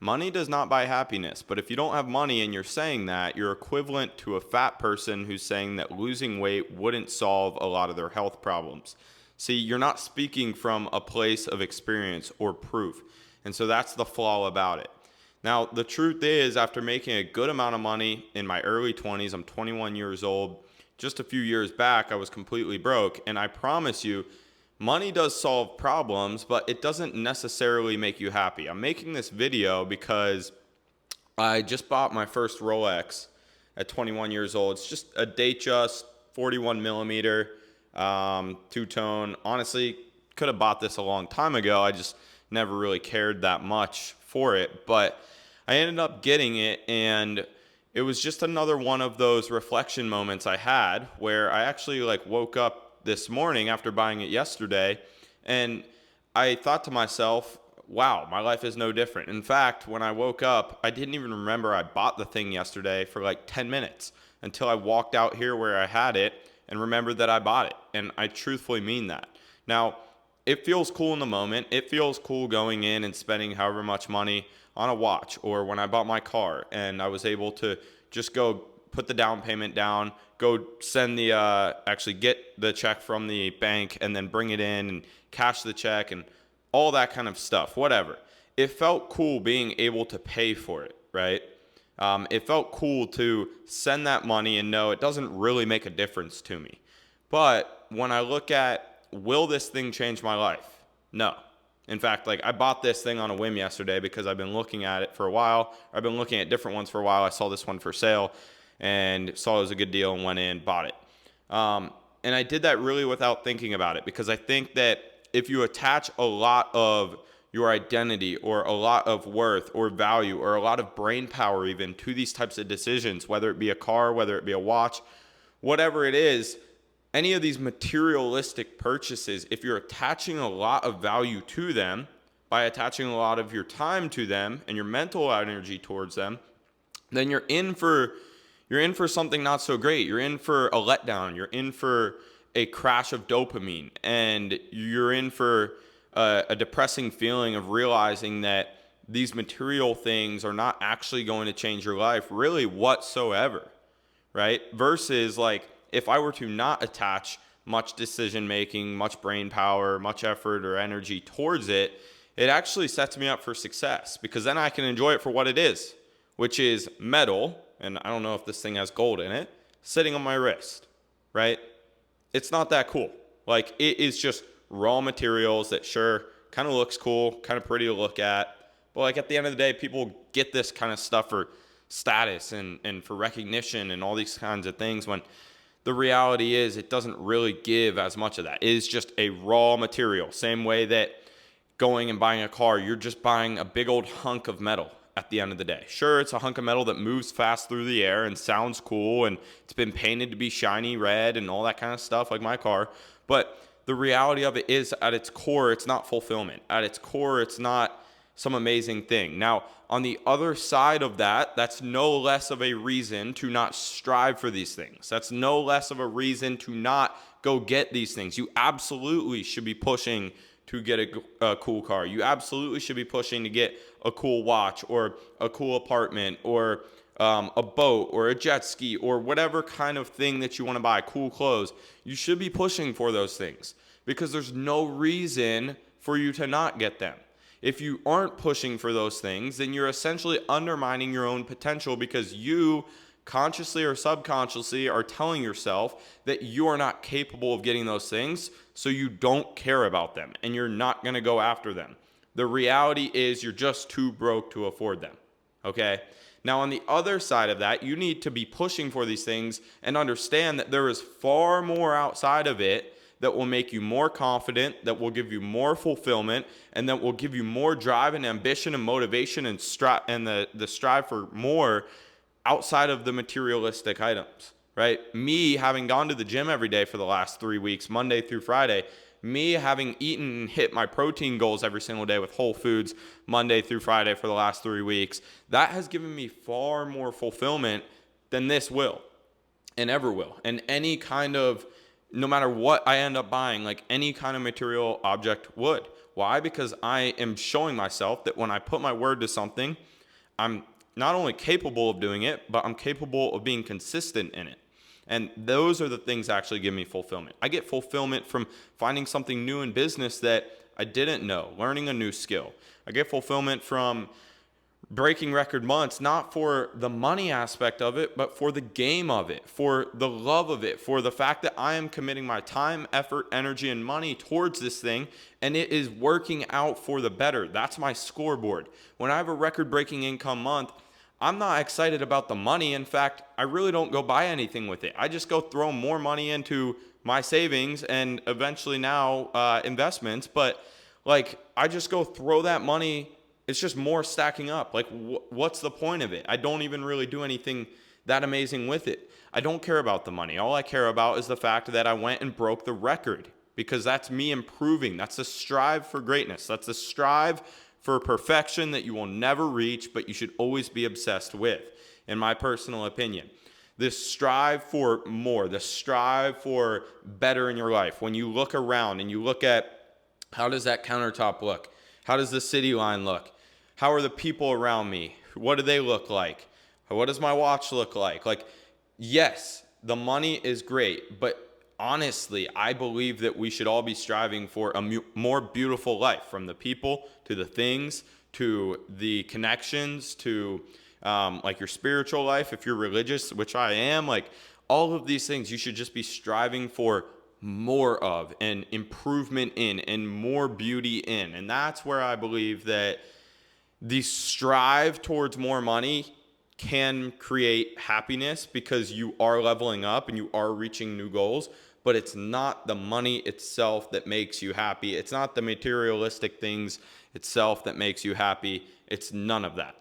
Money does not buy happiness, but if you don't have money and you're saying that, you're equivalent to a fat person who's saying that losing weight wouldn't solve a lot of their health problems. See, you're not speaking from a place of experience or proof. And so that's the flaw about it. Now, the truth is, after making a good amount of money in my early 20s, I'm 21 years old. Just a few years back, I was completely broke. And I promise you, money does solve problems, but it doesn't necessarily make you happy. I'm making this video because I just bought my first Rolex at 21 years old. It's just a Datejust 41 millimeter two-tone. Honestly, could have bought this a long time ago. I just never really cared that much for it, but I ended up getting it, and it was just another one of those reflection moments I had where I actually woke up this morning after buying it yesterday, and I thought to myself, wow, my life is no different. In fact, when I woke up, I didn't even remember I bought the thing yesterday for 10 minutes until I walked out here where I had it and remembered that I bought it. And I truthfully mean that. Now, it feels cool in the moment. It feels cool going in and spending however much money on a watch, or when I bought my car and I was able to just go put the down payment down, go send actually get the check from the bank and then bring it in and cash the check and all that kind of stuff, whatever. It felt cool being able to pay for it, right? It felt cool to send that money and know it doesn't really make a difference to me. But when I look at, will this thing change my life? No. In fact, I bought this thing on a whim yesterday because I've been looking at it for a while. I've been looking at different ones for a while. I saw this one for sale and saw it was a good deal and went in, bought it. And I did that really without thinking about it, because I think that if you attach a lot of your identity or a lot of worth or value or a lot of brain power even to these types of decisions, whether it be a car, whether it be a watch, whatever it is, any of these materialistic purchases, if you're attaching a lot of value to them by attaching a lot of your time to them and your mental energy towards them, then you're in for something not so great. You're in for a letdown. You're in for a crash of dopamine, and you're in for a depressing feeling of realizing that these material things are not actually going to change your life really whatsoever, right? Versus if I were to not attach much decision making, much brain power, much effort or energy towards it, it actually sets me up for success, because then I can enjoy it for what it is, which is metal, and I don't know if this thing has gold in it, sitting on my wrist, right? It's not that cool. It is just raw materials that sure kind of looks cool, kind of pretty to look at, but at the end of the day, people get this kind of stuff for status and for recognition and all these kinds of things, when the reality is it doesn't really give as much of that. It is just a raw material. Same way that going and buying a car, you're just buying a big old hunk of metal at the end of the day. Sure, it's a hunk of metal that moves fast through the air and sounds cool, and it's been painted to be shiny red and all that kind of stuff like my car, but the reality of it is, at its core, it's not fulfillment. At its core, it's not some amazing thing. Now, on the other side of that, that's no less of a reason to not strive for these things. That's no less of a reason to not go get these things. You absolutely should be pushing to get a cool car. You absolutely should be pushing to get a cool watch or a cool apartment or a boat or a jet ski or whatever kind of thing that you want to buy, cool clothes. You should be pushing for those things, because there's no reason for you to not get them. If you aren't pushing for those things, then you're essentially undermining your own potential, because you consciously or subconsciously are telling yourself that you are not capable of getting those things, so you don't care about them and you're not going to go after them. The reality is you're just too broke to afford them, okay? Now, on the other side of that, you need to be pushing for these things and understand that there is far more outside of it that will make you more confident, that will give you more fulfillment, and that will give you more drive and ambition and motivation and the strive for more outside of the materialistic items, right? Me having gone to the gym every day for the last 3 weeks, Monday through Friday, me having eaten and hit my protein goals every single day with Whole Foods Monday through Friday for the last 3 weeks, that has given me far more fulfillment than this will and ever will. And any kind of, no matter what I end up buying, any kind of material object would. Why? Because I am showing myself that when I put my word to something, I'm not only capable of doing it, but I'm capable of being consistent in it. And those are the things that actually give me fulfillment. I get fulfillment from finding something new in business that I didn't know, learning a new skill. I get fulfillment from breaking record months, not for the money aspect of it, but for the game of it, for the love of it, for the fact that I am committing my time, effort, energy, and money towards this thing, and it is working out for the better. That's my scoreboard. When I have a record-breaking income month, I'm not excited about the money. In fact, I really don't go buy anything with it. I just go throw more money into my savings and eventually now investments. But like, I just go throw that money. It's just more stacking up. Like, what's the point of it? I don't even really do anything that amazing with it. I don't care about the money. All I care about is the fact that I went and broke the record, because that's me improving. That's the strive for greatness. That's the strive for perfection that you will never reach, but you should always be obsessed with, in my personal opinion. This strive for more, this strive for better in your life. When you look around and you look at, how does that countertop look? How does the city line look? How are the people around me? What do they look like? What does my watch look like? Like, yes, the money is great, but honestly, I believe that we should all be striving for a more beautiful life, from the people to the things to the connections to like your spiritual life. If you're religious, which I am, like all of these things, you should just be striving for more of, and improvement in, and more beauty in. And that's where I believe that the strive towards more money can create happiness, because you are leveling up and you are reaching new goals. But it's not the money itself that makes you happy. It's not the materialistic things itself that makes you happy. It's none of that.